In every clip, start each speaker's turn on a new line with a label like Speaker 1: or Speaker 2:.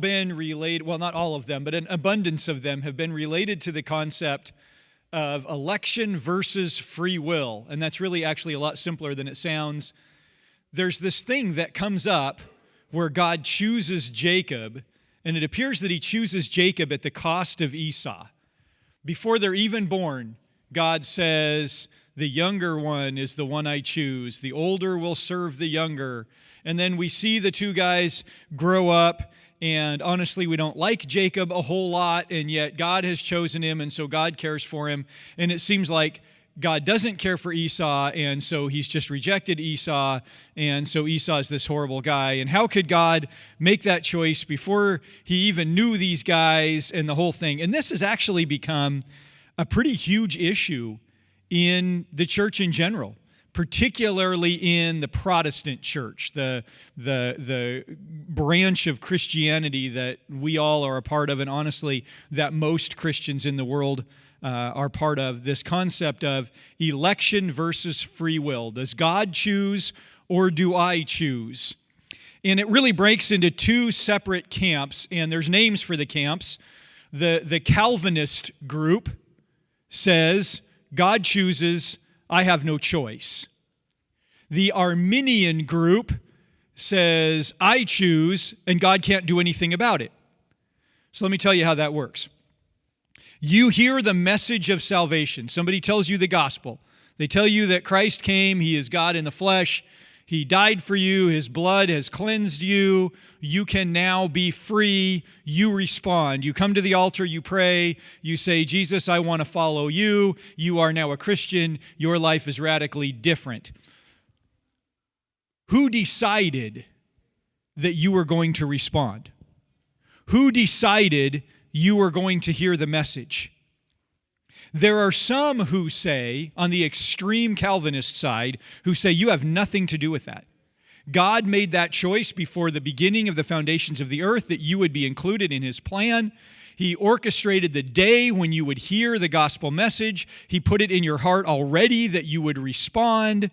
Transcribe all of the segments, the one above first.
Speaker 1: been related, well, not all of them, but an abundance of them have been related to the concept of election versus free will. And that's really actually a lot simpler than it sounds. There's this thing that comes up where God chooses Jacob, and it appears that he chooses Jacob at the cost of Esau. Before they're even born, God says, the younger one is the one I choose. The older will serve the younger. And then we see the two guys grow up, and honestly, we don't like Jacob a whole lot, and yet God has chosen him, and so God cares for him. And it seems like God doesn't care for Esau, and so he's just rejected Esau, and so Esau is this horrible guy. And how could God make that choice before he even knew these guys and the whole thing? And this has actually become a pretty huge issue in the church in general, particularly in the Protestant church, the branch of Christianity that we all are a part of, and honestly, that most Christians in the world are part of, this concept of election versus free will. Does God choose or do I choose? And it really breaks into two separate camps, and there's names for the camps. The Calvinist group says, God chooses, I have no choice. The Arminian group says, I choose, and God can't do anything about it. So let me tell you how that works. You hear the message of salvation. Somebody tells you the gospel. They tell you that Christ came, He is God in the flesh, He died for you, His blood has cleansed you, you can now be free. You respond. You come to the altar, you pray, you say, Jesus, I want to follow you. You are now a Christian. Your life is radically different. Who decided that you were going to respond? Who decided you were going to hear the message? There are some who say, on the extreme Calvinist side, who say you have nothing to do with that. God made that choice before the beginning of the foundations of the earth that you would be included in His plan. He orchestrated the day when you would hear the gospel message. He put it in your heart already that you would respond.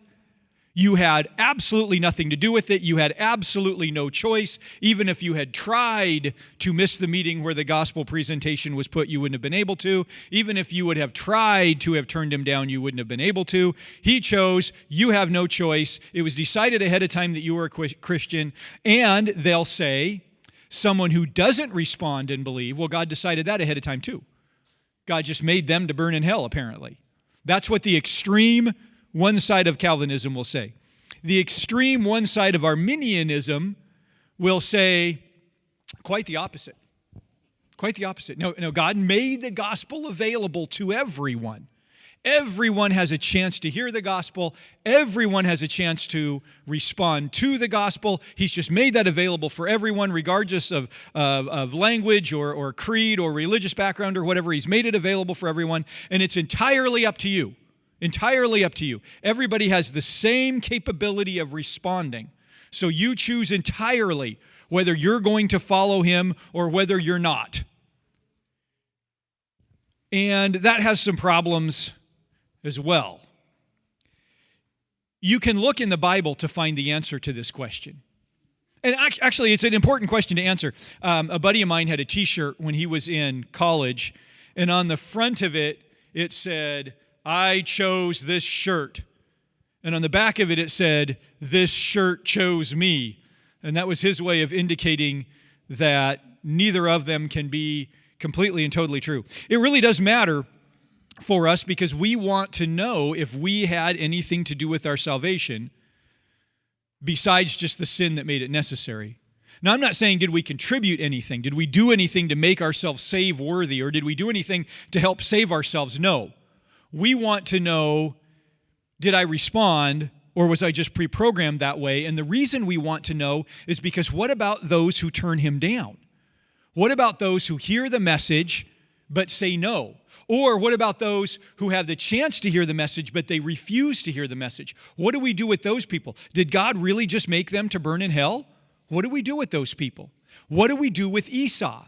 Speaker 1: You had absolutely nothing to do with it. You had absolutely no choice. Even if you had tried to miss the meeting where the gospel presentation was put, you wouldn't have been able to. Even if you would have tried to have turned him down, you wouldn't have been able to. He chose. You have no choice. It was decided ahead of time that you were a Christian. And they'll say, someone who doesn't respond and believe, well, God decided that ahead of time too. God just made them to burn in hell, apparently. That's what the extreme one side of Calvinism will say. The extreme one side of Arminianism will say quite the opposite. Quite the opposite. No, God made the gospel available to everyone. Everyone has a chance to hear the gospel. Everyone has a chance to respond to the gospel. He's just made that available for everyone, regardless of language or creed or religious background or whatever. He's made it available for everyone, and it's entirely up to you. Entirely up to you. Everybody has the same capability of responding. So you choose entirely whether you're going to follow Him or whether you're not. And that has some problems as well. You can look in the Bible to find the answer to this question. And actually, it's an important question to answer. A buddy of mine had a t-shirt when he was in college, and on the front of it, it said, I chose this shirt. And on the back of it, it said, this shirt chose me. And that was his way of indicating that neither of them can be completely and totally true. It really does matter for us because we want to know if we had anything to do with our salvation besides just the sin that made it necessary. Now, I'm not saying did we contribute anything? Did we do anything to make ourselves save worthy? Or did we do anything to help save ourselves? No. We want to know, did I respond or was I just pre-programmed that way? And the reason we want to know is because what about those who turn Him down? What about those who hear the message but say no? Or what about those who have the chance to hear the message but they refuse to hear the message? What do we do with those people? Did God really just make them to burn in hell? What do we do with those people? What do we do with Esau?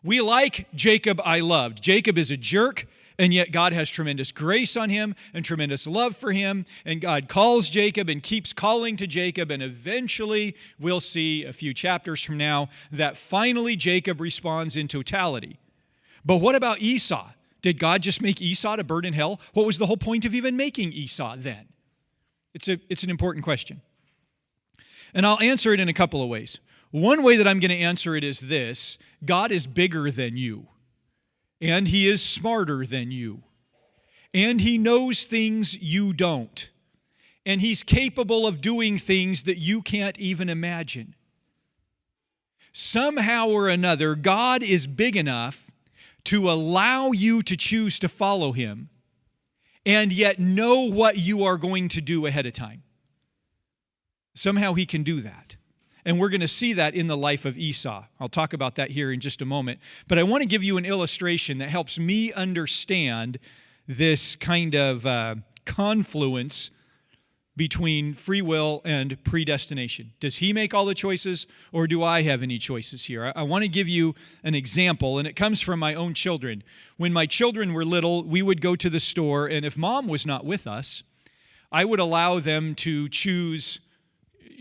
Speaker 1: We like Jacob I loved. Jacob is a jerk, And yet God has tremendous grace on him and tremendous love for him. And God calls Jacob and keeps calling to Jacob. And eventually, we'll see a few chapters from now that finally Jacob responds in totality. But what about Esau? Did God just make Esau to burn in hell? What was the whole point of even making Esau then? It's an important question. And I'll answer it in a couple of ways. One way that I'm going to answer it is this: God is bigger than you. And he is smarter than you. And he knows things you don't. And he's capable of doing things that you can't even imagine. Somehow or another, God is big enough to allow you to choose to follow him and yet know what you are going to do ahead of time. Somehow he can do that. And we're going to see that in the life of Esau. I'll talk about that here in just a moment. But I want to give you an illustration that helps me understand this kind of confluence between free will and predestination. Does he make all the choices, or do I have any choices here? I want to give you an example, and it comes from my own children. When my children were little, we would go to the store, and if mom was not with us, I would allow them to choose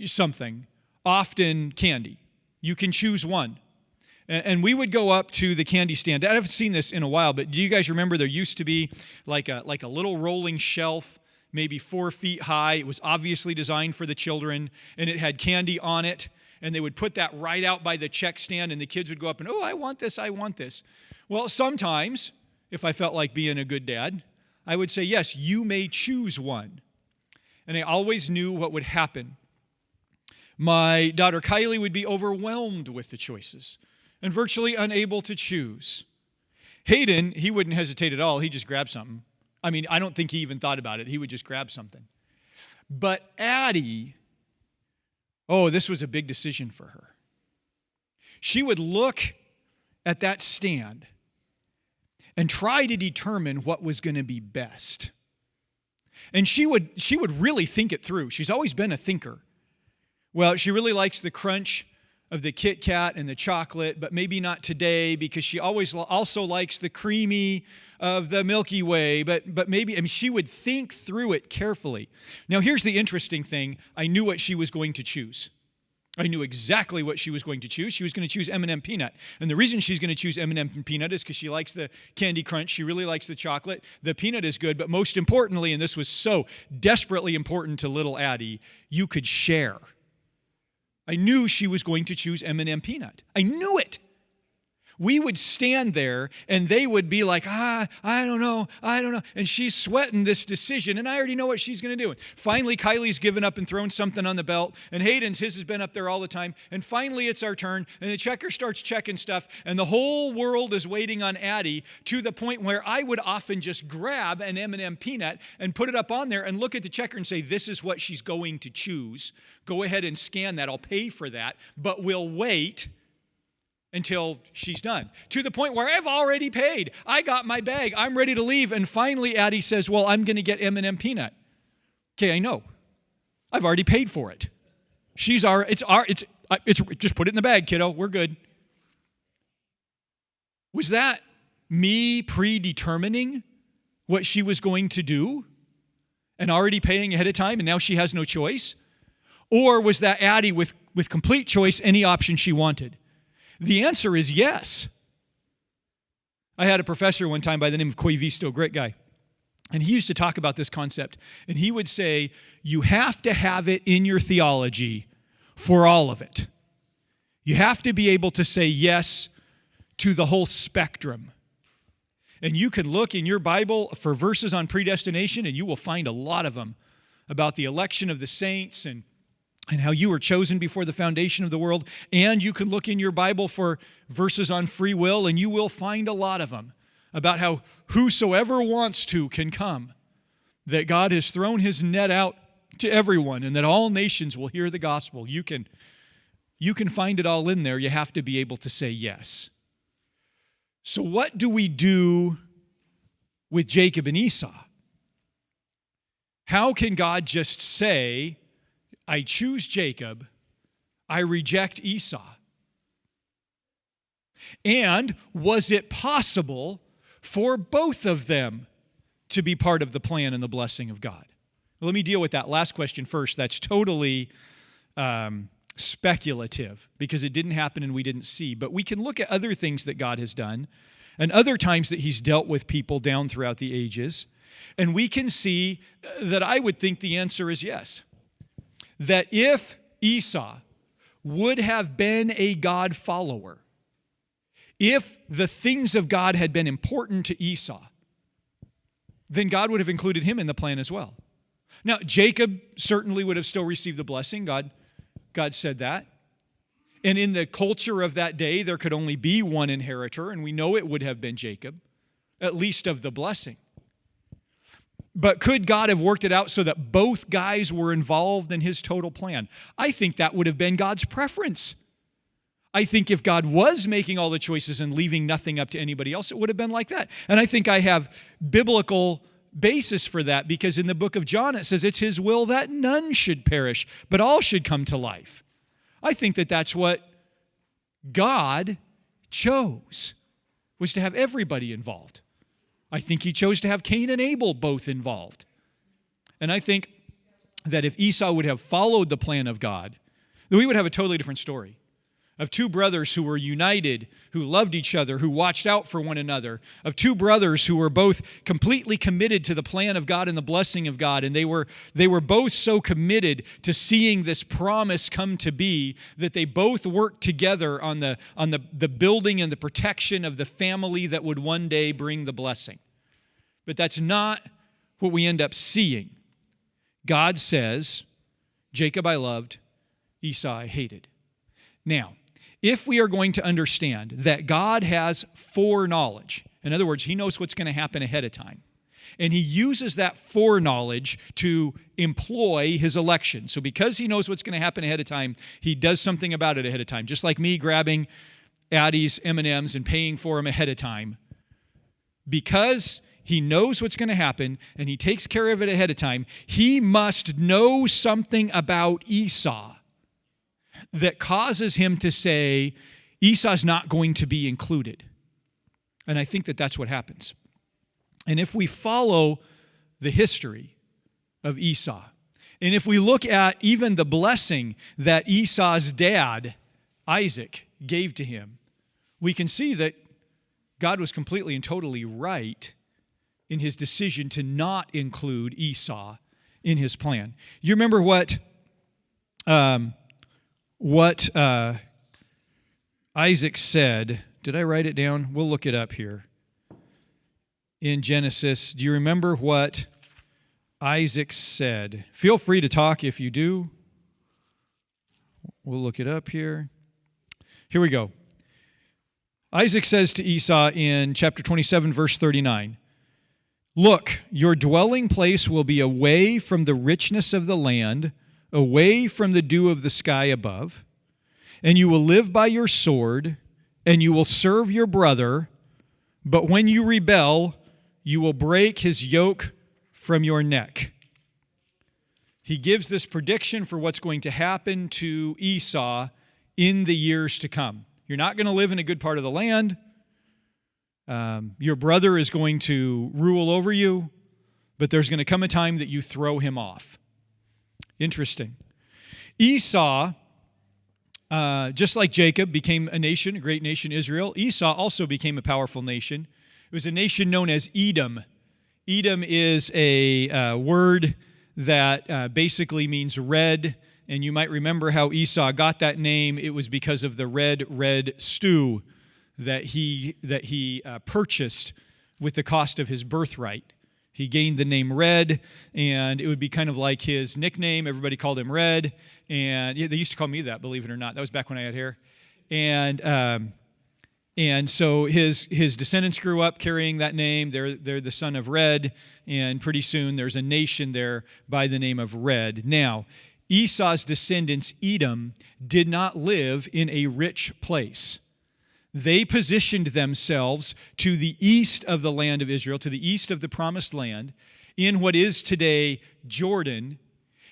Speaker 1: something. Often candy. You can choose one. And we would go up to the candy stand. I haven't seen this in a while, but do you guys remember there used to be like a little rolling shelf, maybe 4 feet high. It was obviously designed for the children, and it had candy on it. And they would put that right out by the check stand, and the kids would go up and, oh, I want this, I want this. Well, sometimes, if I felt like being a good dad, I would say, yes, you may choose one. And I always knew what would happen. My daughter Kylie would be overwhelmed with the choices and virtually unable to choose. Hayden, he wouldn't hesitate at all. He'd just grab something. I mean, I don't think he even thought about it. He would just grab something. But Addie, oh, this was a big decision for her. She would look at that stand and try to determine what was going to be best. And she would really think it through. She's always been a thinker. Well, she really likes the crunch of the Kit Kat and the chocolate, but maybe not today because she always also likes the creamy of the Milky Way, but maybe, I mean, she would think through it carefully. Now, here's the interesting thing. I knew what she was going to choose. I knew exactly what she was going to choose. She was going to choose M&M Peanut. And the reason she's going to choose M&M Peanut is because she likes the Candy Crunch. She really likes the chocolate. The peanut is good, but most importantly, and this was so desperately important to little Addie, you could share. I knew she was going to choose M&M Peanut. I knew it. We would stand there, and they would be like, I don't know. And she's sweating this decision, and I already know what she's going to do. Finally, Kylie's given up and thrown something on the belt, and Hayden's, his has been up there all the time. And finally, it's our turn, and the checker starts checking stuff, and the whole world is waiting on Addie to the point where I would often just grab an M&M Peanut and put it up on there and look at the checker and say, this is what she's going to choose. Go ahead and scan that. I'll pay for that, but we'll wait until she's done. To the point where I've already paid. I got my bag. I'm ready to leave. And finally, Addie says, well, I'm going to get M&M Peanut. Okay, I know. I've already paid for it. Just put it in the bag, kiddo. We're good. Was that me predetermining what she was going to do and already paying ahead of time and now she has no choice? Or was that Addie with complete choice, any option she wanted? The answer is yes. I had a professor one time by the name of Coy Visto, great guy. And he used to talk about this concept. And he would say, you have to have it in your theology for all of it. You have to be able to say yes to the whole spectrum. And you can look in your Bible for verses on predestination, and you will find a lot of them about the election of the saints and how you were chosen before the foundation of the world. And you can look in your Bible for verses on free will, and you will find a lot of them about how whosoever wants to can come, that God has thrown his net out to everyone, and that all nations will hear the gospel. You can find it all in there. You have to be able to say yes. So what do we do with Jacob and Esau? How can God just say, I choose Jacob, I reject Esau? And was it possible for both of them to be part of the plan and the blessing of God. Let me deal with that last question first. That's totally speculative because it didn't happen and we didn't see. But we can look at other things that God has done and other times that he's dealt with people down throughout the ages. And we can see that I would think the answer is yes. That if Esau would have been a God follower, if the things of God had been important to Esau, then God would have included him in the plan as well. Now, Jacob certainly would have still received the blessing. God said that. And in the culture of that day, there could only be one inheritor, and we know it would have been Jacob, at least of the blessing. But could God have worked it out so that both guys were involved in his total plan? I think that would have been God's preference. I think if God was making all the choices and leaving nothing up to anybody else, it would have been like that. And I think I have biblical basis for that because in the book of John it says it's his will that none should perish, but all should come to life. I think that that's what God chose, was to have everybody involved. I think he chose to have Cain and Abel both involved. And I think that if Esau would have followed the plan of God, then we would have a totally different story of two brothers who were united, who loved each other, who watched out for one another, of two brothers who were both completely committed to the plan of God and the blessing of God, and they were both so committed to seeing this promise come to be that they both worked together on the building and the protection of the family that would one day bring the blessing. But that's not what we end up seeing. God says, Jacob I loved, Esau I hated. Now, if we are going to understand that God has foreknowledge, in other words, he knows what's going to happen ahead of time, and he uses that foreknowledge to employ his election. So because he knows what's going to happen ahead of time, he does something about it ahead of time. Just like me grabbing Addie's M&Ms and paying for them ahead of time. Because he knows what's going to happen and he takes care of it ahead of time, he must know something about Esau that causes him to say, Esau's not going to be included. And I think that that's what happens. And if we follow the history of Esau, and if we look at even the blessing that Esau's dad, Isaac, gave to him, we can see that God was completely and totally right in his decision to not include Esau in his plan. You remember what Isaac said. Did I write it down? We'll look it up here. In Genesis, do you remember what Isaac said? Feel free to talk if you do. We'll look it up here. Here we go. Isaac says to Esau in chapter 27, verse 39, "Look, your dwelling place will be away from the richness of the land, away from the dew of the sky above, and you will live by your sword, and you will serve your brother, but when you rebel, you will break his yoke from your neck." He gives this prediction for what's going to happen to Esau in the years to come. You're not going to live in a good part of the land. Your brother is going to rule over you, but there's going to come a time that you throw him off. Interesting. Esau, just like Jacob became a nation, a great nation, Israel, Esau also became a powerful nation. It was a nation known as Edom. Edom is a word that basically means red, and you might remember how Esau got that name. It was because of the red stew that he purchased with the cost of his birthright. He gained the name Red, and it would be kind of like his nickname. Everybody called him Red, and they used to call me that, believe it or not. That was back when I had hair. And so his descendants grew up carrying that name. They're the son of Red, and pretty soon there's a nation there by the name of Red. Now, Esau's descendants, Edom, did not live in a rich place. They positioned themselves to the east of the land of Israel, to the east of the promised land, in what is today Jordan,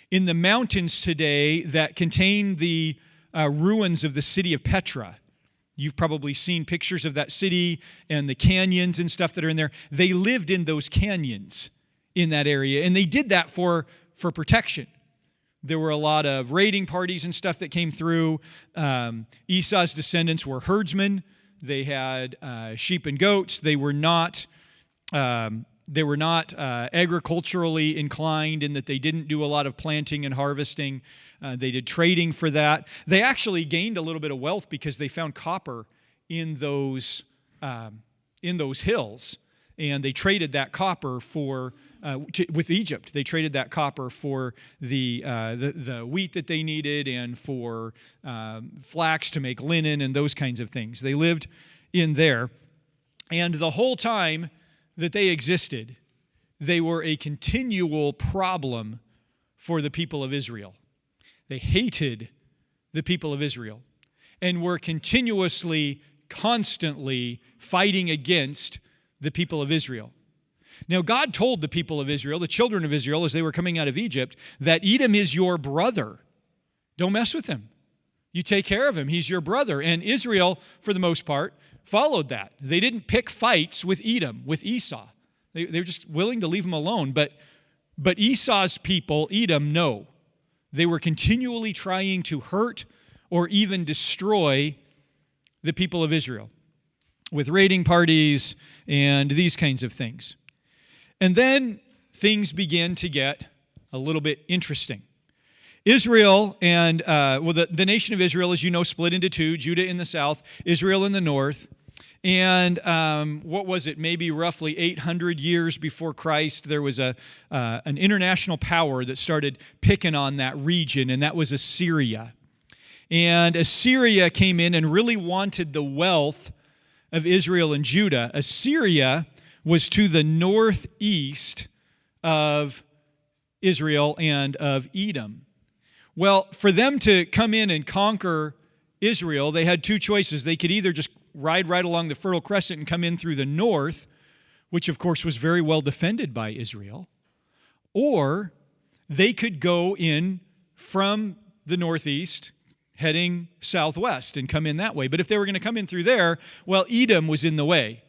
Speaker 1: in the mountains today that contain the ruins of the city of Petra. You've probably seen pictures of that city and the canyons and stuff that are in there. They lived in those canyons in that area, and they did that for protection. There were a lot of raiding parties and stuff that came through. Esau's descendants were herdsmen. They had sheep and goats. They were not agriculturally inclined in that they didn't do a lot of planting and harvesting. They did trading for that. They actually gained a little bit of wealth because they found copper in those hills, and they traded that copper with Egypt. They traded that copper for the wheat that they needed and for flax to make linen and those kinds of things. They lived in there, and the whole time that they existed, they were a continual problem for the people of Israel. They hated the people of Israel and were continuously, constantly fighting against the people of Israel. Now, God told the people of Israel, the children of Israel, as they were coming out of Egypt, that Edom is your brother. Don't mess with him. You take care of him. He's your brother. And Israel, for the most part, followed that. They didn't pick fights with Edom, with Esau. They were just willing to leave him alone. But Esau's people, Edom, no. They were continually trying to hurt or even destroy the people of Israel with raiding parties and these kinds of things. And then things began to get a little bit interesting. Israel and, the nation of Israel, as you know, split into two, Judah in the south, Israel in the north. And what was it, maybe roughly 800 years before Christ, there was an international power that started picking on that region, and that was Assyria. And Assyria came in and really wanted the wealth of Israel and Judah. Assyria was to the northeast of Israel and of Edom. Well, for them to come in and conquer Israel, they had two choices. They could either just ride right along the Fertile Crescent and come in through the north, which of course was very well defended by Israel, or they could go in from the northeast, heading southwest and come in that way. But if they were going to come in through there, well, Edom was in the way.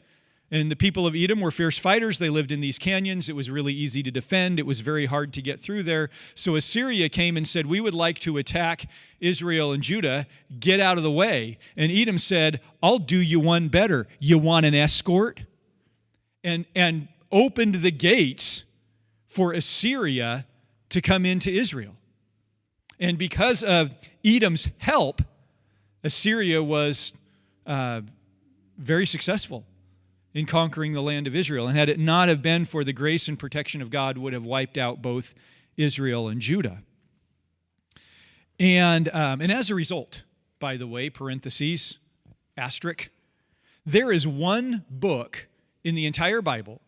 Speaker 1: And the people of Edom were fierce fighters. They lived in these canyons. It was really easy to defend. It was very hard to get through there. So Assyria came and said, we would like to attack Israel and Judah. Get out of the way. And Edom said, I'll do you one better. You want an escort? And opened the gates for Assyria to come into Israel. And because of Edom's help, Assyria was very successful in conquering the land of Israel. And had it not have been for the grace and protection of God, would have wiped out both Israel and Judah. And as a result, by the way, parentheses, asterisk, there is one book in the entire Bible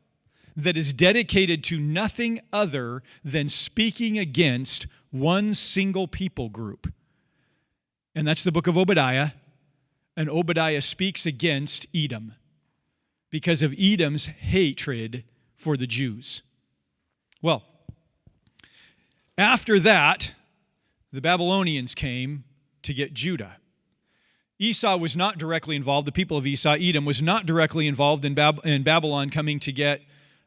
Speaker 1: that is dedicated to nothing other than speaking against one single people group. And that's the book of Obadiah. And Obadiah speaks against Edom because of Edom's hatred for the Jews. Well, after that, the Babylonians came to get Judah. Esau was not directly involved. The people of Esau, Edom, was not directly involved in Babylon coming to get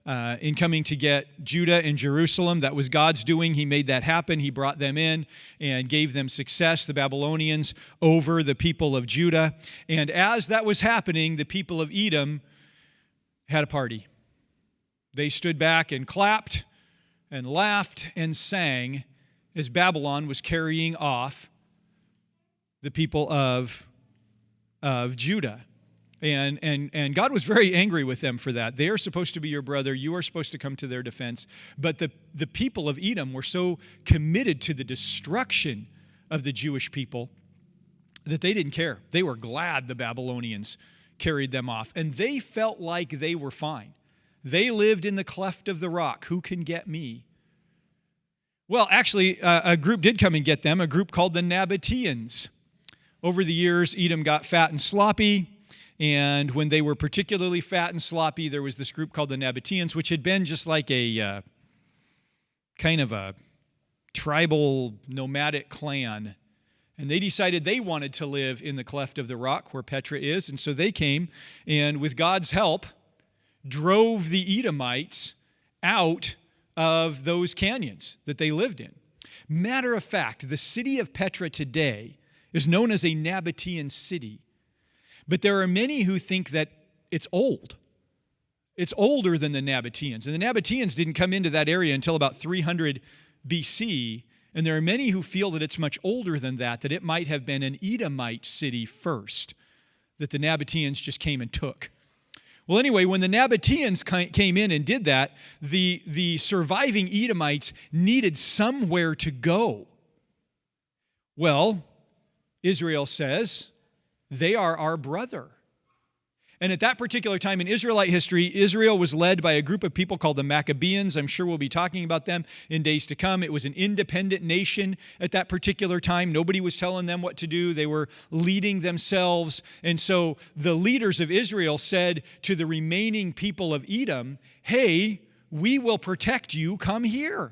Speaker 1: Judah and Jerusalem. That was God's doing. He made that happen. He brought them in and gave them success, the Babylonians, over the people of Judah. And as that was happening, the people of Edom had a party. They stood back and clapped and laughed and sang as Babylon was carrying off the people of Judah. And God was very angry with them for that. They are supposed to be your brother. You are supposed to come to their defense. But the people of Edom were so committed to the destruction of the Jewish people that they didn't care. They were glad the Babylonians carried them off. And they felt like they were fine. They lived in the cleft of the rock. Who can get me? Well, actually, a group did come and get them, a group called the Nabateans. Over the years, Edom got fat and sloppy. And when they were particularly fat and sloppy, there was this group called the Nabateans, which had been just like a kind of a tribal nomadic clan And they decided they wanted to live in the cleft of the rock where Petra is. And so they came and, with God's help, drove the Edomites out of those canyons that they lived in. Matter of fact, the city of Petra today is known as a Nabatean city. But there are many who think that it's old. It's older than the Nabateans. And the Nabateans didn't come into that area until about 300 BC. And there are many who feel that it's much older than that it might have been an Edomite city first, that the Nabateans just came and took. Well, anyway, when the Nabateans came in and did that, the surviving Edomites needed somewhere to go. Well, Israel says, they are our brother. And at that particular time in Israelite history, Israel was led by a group of people called the Maccabees. I'm sure we'll be talking about them in days to come. It was an independent nation at that particular time. Nobody was telling them what to do. They were leading themselves. And so the leaders of Israel said to the remaining people of Edom, hey, we will protect you. Come here.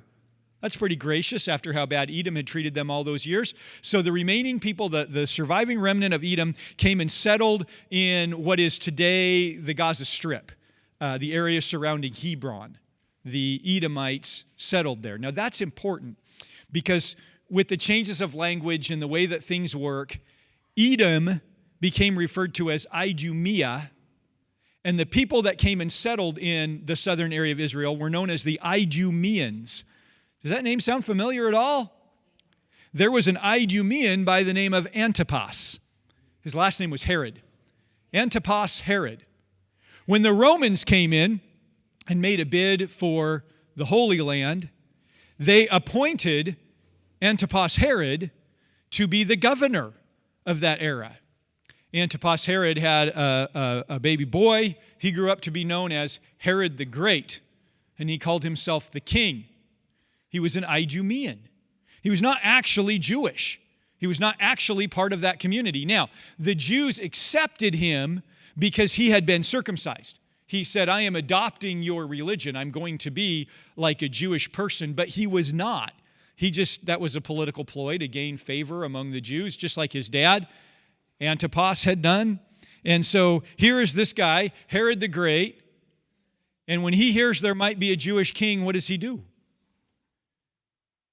Speaker 1: That's pretty gracious after how bad Edom had treated them all those years. So the remaining people, the surviving remnant of Edom, came and settled in what is today the Gaza Strip, the area surrounding Hebron. The Edomites settled there. Now that's important because with the changes of language and the way that things work, Edom became referred to as Idumea, and the people that came and settled in the southern area of Israel were known as the Idumeans. Does that name sound familiar at all? There was an Idumean by the name of Antipas. His last name was Herod. Antipas Herod. When the Romans came in and made a bid for the Holy Land, they appointed Antipas Herod to be the governor of that era. Antipas Herod had a baby boy. He grew up to be known as Herod the Great, and he called himself the king. He was an Idumean. He was not actually Jewish. He was not actually part of that community. Now, the Jews accepted him because he had been circumcised. He said, I am adopting your religion. I'm going to be like a Jewish person, but he was not. That was a political ploy to gain favor among the Jews, just like his dad, Antipas, had done. And so here is this guy, Herod the Great, and when he hears there might be a Jewish king, what does he do?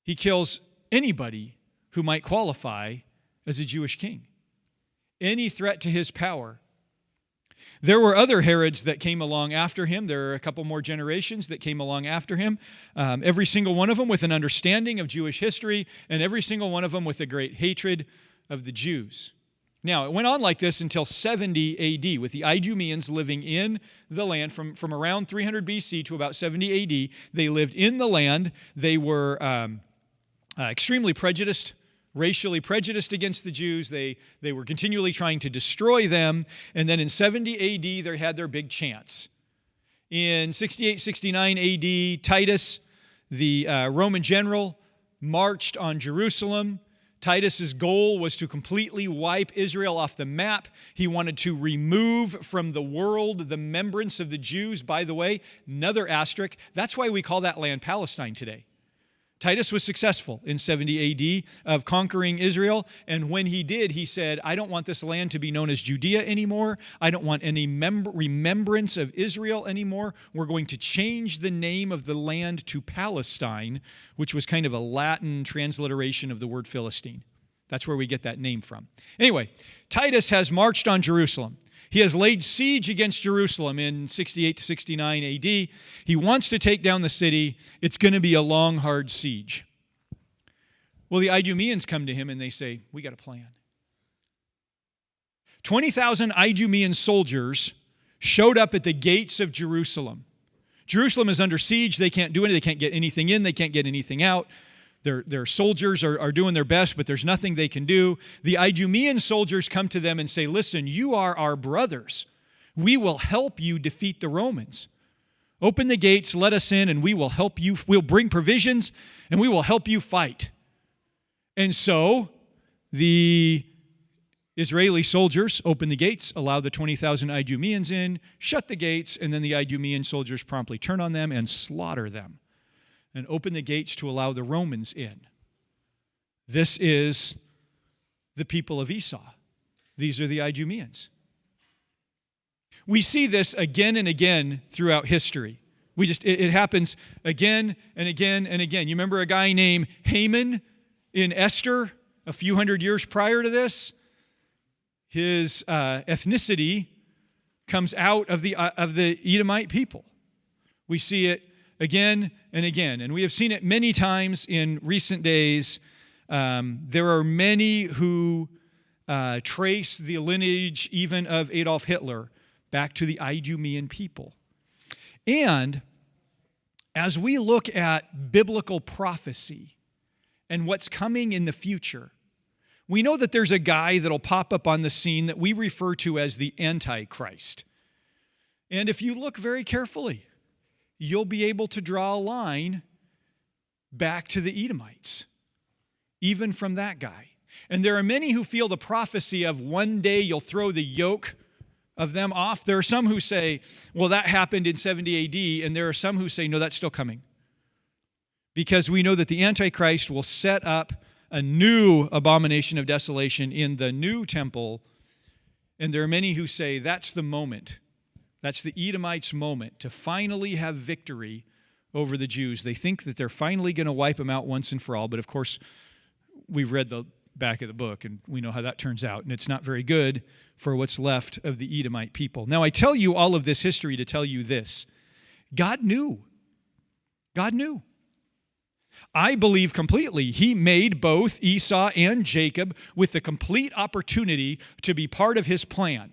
Speaker 1: He kills anybody who might qualify as a Jewish king. Any threat to his power. There were other Herods that came along after him. There are a couple more generations that came along after him. Every single one of them with an understanding of Jewish history, and every single one of them with a great hatred of the Jews. Now, it went on like this until 70 AD, with the Idumeans living in the land from around 300 BC to about 70 AD. They lived in the land. They were extremely prejudiced, racially prejudiced against the Jews. They were continually trying to destroy them. And then in 70 AD, they had their big chance. In 68-69 AD, Titus, the Roman general, marched on Jerusalem. Titus's goal was to completely wipe Israel off the map. He wanted to remove from the world the remembrance of the Jews. By the way, another asterisk, that's why we call that land Palestine today. Titus was successful in 70 AD of conquering Israel, and when he did, he said, I don't want this land to be known as Judea anymore. I don't want any remembrance of Israel anymore. We're going to change the name of the land to Palestine, which was kind of a Latin transliteration of the word Philistine. That's where we get that name from. Anyway, Titus has marched on Jerusalem. He has laid siege against Jerusalem in 68-69 AD. He wants to take down the city. It's going to be a long, hard siege. Well, the Idumeans come to him and they say, we got a plan. 20,000 Idumean soldiers showed up at the gates of Jerusalem. Jerusalem is under siege. They can't do anything. They can't get anything in. They can't get anything out. Their soldiers are doing their best, but there's nothing they can do. The Idumean soldiers come to them and say, listen, you are our brothers. We will help you defeat the Romans. Open the gates, let us in, and we will help you. We'll bring provisions, and we will help you fight. And so the Israeli soldiers open the gates, allow the 20,000 Idumeans in, shut the gates, and then the Idumean soldiers promptly turn on them and slaughter them, and open the gates to allow the Romans in. This is the people of Esau. These are the Idumeans. We see this again and again throughout history. It happens again and again and again. You remember a guy named Haman in Esther a few hundred years prior to this? His ethnicity comes out of the Edomite people. We see it again and again, and we have seen it many times in recent days. There are many who trace the lineage even of Adolf Hitler back to the Idumean people. And as we look at biblical prophecy and what's coming in the future, we know that there's a guy that'll pop up on the scene that we refer to as the Antichrist. And if you look very carefully, you'll be able to draw a line back to the Edomites, even from that guy. And there are many who feel the prophecy of one day you'll throw the yoke of them off. There are some who say, well, that happened in 70 AD, and there are some who say, no, that's still coming. Because we know that the Antichrist will set up a new abomination of desolation in the new temple, and there are many who say that's the moment. That's the Edomites' moment to finally have victory over the Jews. They think that they're finally going to wipe them out once and for all, but of course, we've read the back of the book, and we know how that turns out, and it's not very good for what's left of the Edomite people. Now, I tell you all of this history to tell you this. God knew. God knew. I believe completely He made both Esau and Jacob with the complete opportunity to be part of His plan.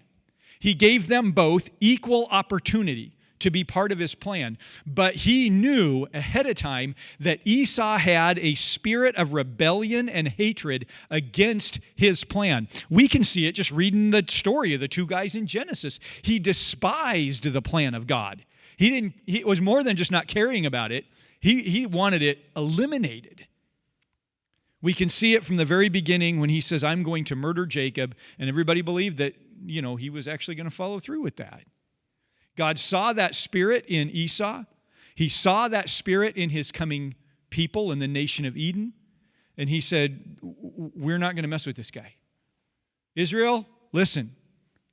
Speaker 1: He gave them both equal opportunity to be part of His plan. But He knew ahead of time that Esau had a spirit of rebellion and hatred against His plan. We can see it just reading the story of the two guys in Genesis. He despised the plan of God. He was more than just not caring about it. He wanted it eliminated. We can see it from the very beginning when He says, I'm going to murder Jacob, and everybody believed that, He was actually going to follow through with that. God saw that spirit in Esau. He saw that spirit in His coming people in the nation of Eden, and He said, we're not going to mess with this guy. Israel, listen,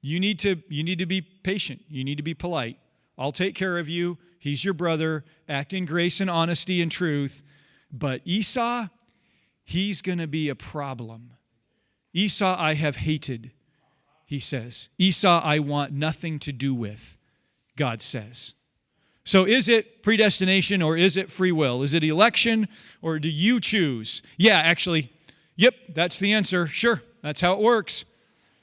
Speaker 1: you need to be patient. You need to be polite. I'll take care of you. He's your brother. Act in grace and honesty and truth. But Esau, he's going to be a problem. Esau I have hated, He says. Esau I want nothing to do with, God says. So is it predestination or is it free will? Is it election or do you choose? Yeah, actually, yep, that's the answer. Sure, that's how it works.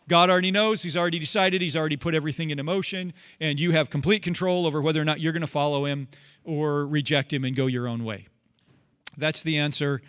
Speaker 1: God already knows. He's already decided. He's already put everything into motion, and you have complete control over whether or not you're going to follow Him or reject Him and go your own way. That's the answer.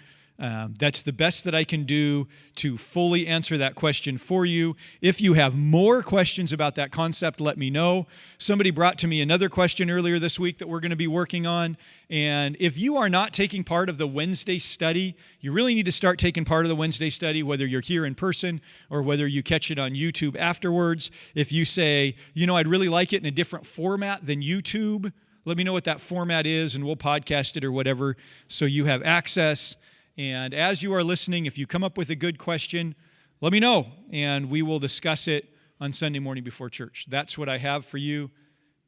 Speaker 1: That's the best that I can do to fully answer that question for you. If you have more questions about that concept, let me know. Somebody brought to me another question earlier this week that we're going to be working on. And if you are not taking part of the Wednesday study, you really need to start taking part of the Wednesday study, whether you're here in person or whether you catch it on YouTube afterwards. If you say, I'd really like it in a different format than YouTube, let me know what that format is, and we'll podcast it or whatever so you have access. And as you are listening, if you come up with a good question, let me know, and we will discuss it on Sunday morning before church. That's what I have for you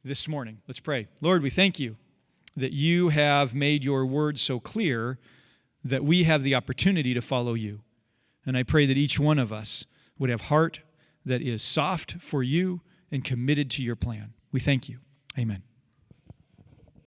Speaker 1: this morning. Let's pray. Lord, we thank You that You have made Your word so clear that we have the opportunity to follow You. And I pray that each one of us would have heart that is soft for You and committed to Your plan. We thank You. Amen.